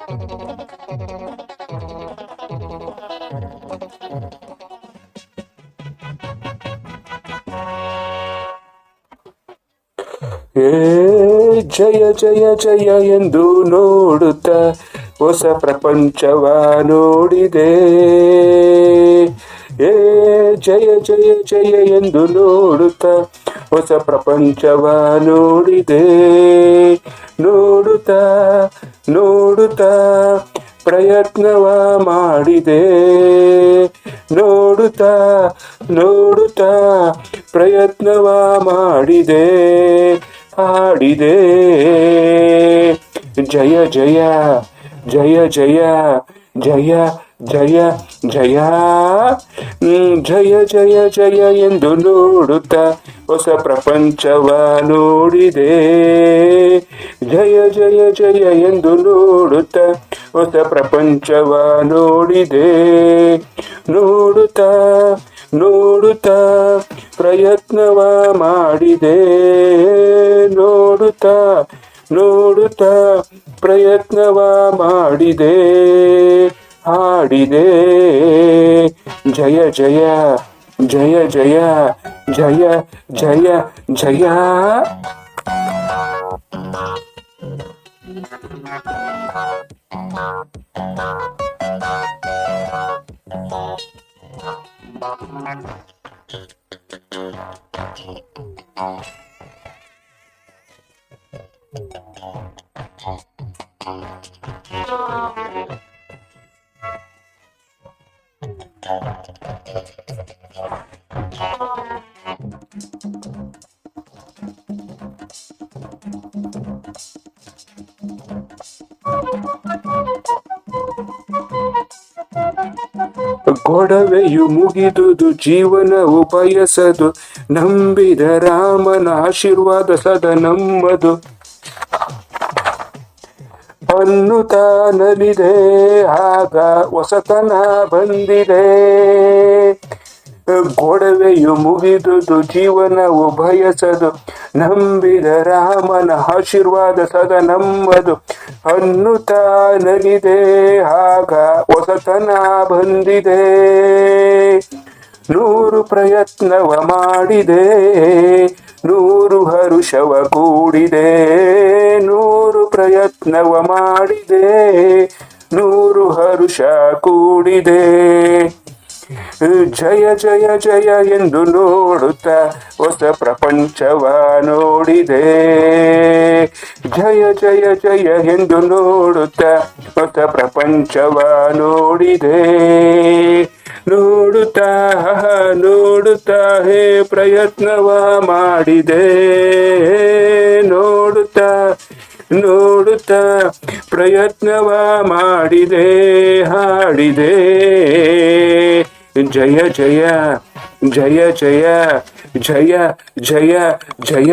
ಏ ಜಯ ಜಯ ಜಯ ಎಂದು ನೋಡುತ್ತ ಹೊಸ ಪ್ರಪಂಚವ ನೋಡಿದೆ. ಏ ಜಯ ಜಯ ಜಯ ಎಂದು ನೋಡುತ್ತ ಹೊಸ ಪ್ರಪಂಚವ ನೋಡಿದೆ. ನೋಡುತ್ತಾ ನೋಡುತ್ತಾ ಪ್ರಯತ್ನವ ಮಾಡಿದೆ. ನೋಡುತ್ತಾ ನೋಡುತ್ತಾ ಪ್ರಯತ್ನವ ಮಾಡಿದೆ. ಹಾಡಿದೆ ಜಯ ಜಯ ಜಯ ಜಯ ಜಯ ಜಯ ಜಯ ಜಯ ಜಯ ಜಯ ಎಂದು ನೋಡುತ್ತಾ ಹೊಸ ಪ್ರಪಂಚವ ನೋಡಿದೆ. ಜಯ ಜಯ ಜಯ ಎಂದು ನೋಡುತ್ತಾ ಹೊಸ ಪ್ರಪಂಚವ ನೋಡಿದೆ. ನೋಡುತ್ತಾ ನೋಡುತ್ತಾ ಪ್ರಯತ್ನವ ಮಾಡಿದೆ. ನೋಡುತ್ತಾ ನೋಡುತ್ತಾ ಪ್ರಯತ್ನವ ಮಾಡಿದೆ. ಹಾಡಿದೆ ಜಯ ಜಯ ಜಯ ಜಯ ಜಯ ಜಯ ಜಯ. ಗೊಡವೆಯು ಮುಗಿದುದು ಜೀವನವು ಬಯಸದು, ನಂಬಿದ ರಾಮನ ಆಶೀರ್ವಾದ ಸದಾ ನಮ್ಮದು ಅನ್ನುತ್ತಾ ನಲಿದೆ. ಆಗ ಹೊಸತನ ಬಂದಿದೆ. ಗೊಡವೆಯು ಮುಗಿದುದು ಜೀವನವು ಬಯಸದು, ನಂಬಿದ ರಾಮನ ಆಶೀರ್ವಾದ ಸದಾ ನಮ್ಮದು ಅನ್ನುತ್ತಾ ನಲಿದೆ. ಆಗ ಹೊಸತನ ಬಂದಿದೆ. 100 ಪ್ರಯತ್ನವ ಮಾಡಿದೆ, 100 ಹರುಷವ ಕೂಡಿದೆ. 100 ಪ್ರಯತ್ನವ ಮಾಡಿದೆ, 100 ಹರುಷ ಕೂಡಿದೆ. ಜಯ ಜಯ ಜಯ ಎಂದು ನೋಡುತ್ತಾ ಹೊಸ ಪ್ರಪಂಚವ ನೋಡಿದೆ. ಜಯ ಜಯ ಜಯ ಎಂದು ನೋಡುತ್ತಾ ಹೊಸ ಪ್ರಪಂಚವ ನೋಡಿದೆ. ನೋಡುತ್ತಾ ನೋಡುತ್ತಾ ಹೇ ಪ್ರಯತ್ನವ ಮಾಡಿದೆ. ನೋಡುತ್ತಾ ನೋಡುತ್ತಾ ಪ್ರಯತ್ನವ ಮಾಡಿದೆ. ಹಾಡಿದೆ ಜಯ ಜಯ ಜಯ ಜಯ ಜಯ ಜಯ ಜಯ.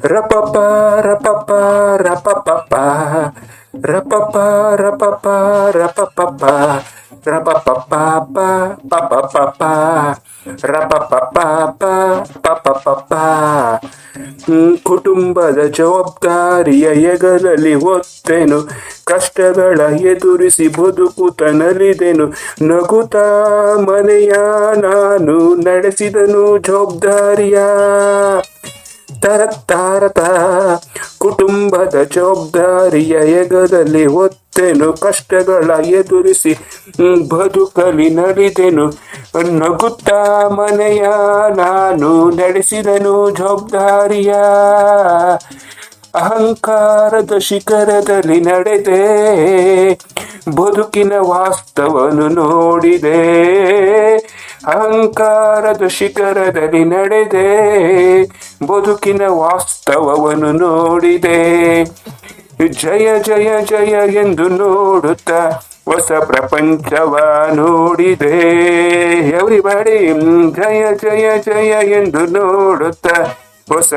Rapapa rapapa rapapa rapapa rapapa rapapa rapapa papapa rapapa papapa. ಕುಟುಂಬದ ಜವಾಬ್ದಾರಿಯ ಹೆಗಲಲ್ಲಿ ಹೊತ್ತೆನು, ಕಷ್ಟಗಳ ಎದುರಿಸಿ ಬದುಕುತ್ತ ನಲಿದೆನು. ನಗುತ್ತಾ ಮನೆಯ ನಾನು ನಡೆಸಿದನು ಜವಾಬ್ದಾರಿಯ. ತರತಾರತ ಕುಟುಂಬದ ಜವಾಬ್ದಾರಿಯ ಹೆಗಲಲ್ಲಿ ಹೊತ್ತೆನು, ಕಷ್ಟಗಳ ಎದುರಿಸಿ ಬದುಕಲಿ ನಲಿದೆನು. ನಗುತ್ತಾ ಮನೆಯ ನಾನು ನಡೆಸಿದನು ಜವಾಬ್ದಾರಿಯ. ಅಹಂಕಾರದ ಶಿಖರದಲ್ಲಿ ನಡೆದೆ, ಬದುಕಿನ ವಾಸ್ತವನು ನೋಡಿದೆ. ಅಹಂಕಾರದ ಶಿಖರದಲ್ಲಿ ನಡೆದೆ, ಬದುಕಿನ ವಾಸ್ತವವನ್ನು ನೋಡಿದೆ. ಜಯ ಜಯ ಜಯ ಎಂದು ನೋಡುತ್ತಾ ಹೊಸ ಪ್ರಪಂಚವ ನೋಡಿದೆ. ಎವ್ರಿಬಡಿ ಜಯ ಜಯ ಜಯ ಎಂದು ನೋಡುತ್ತ ಹೊಸ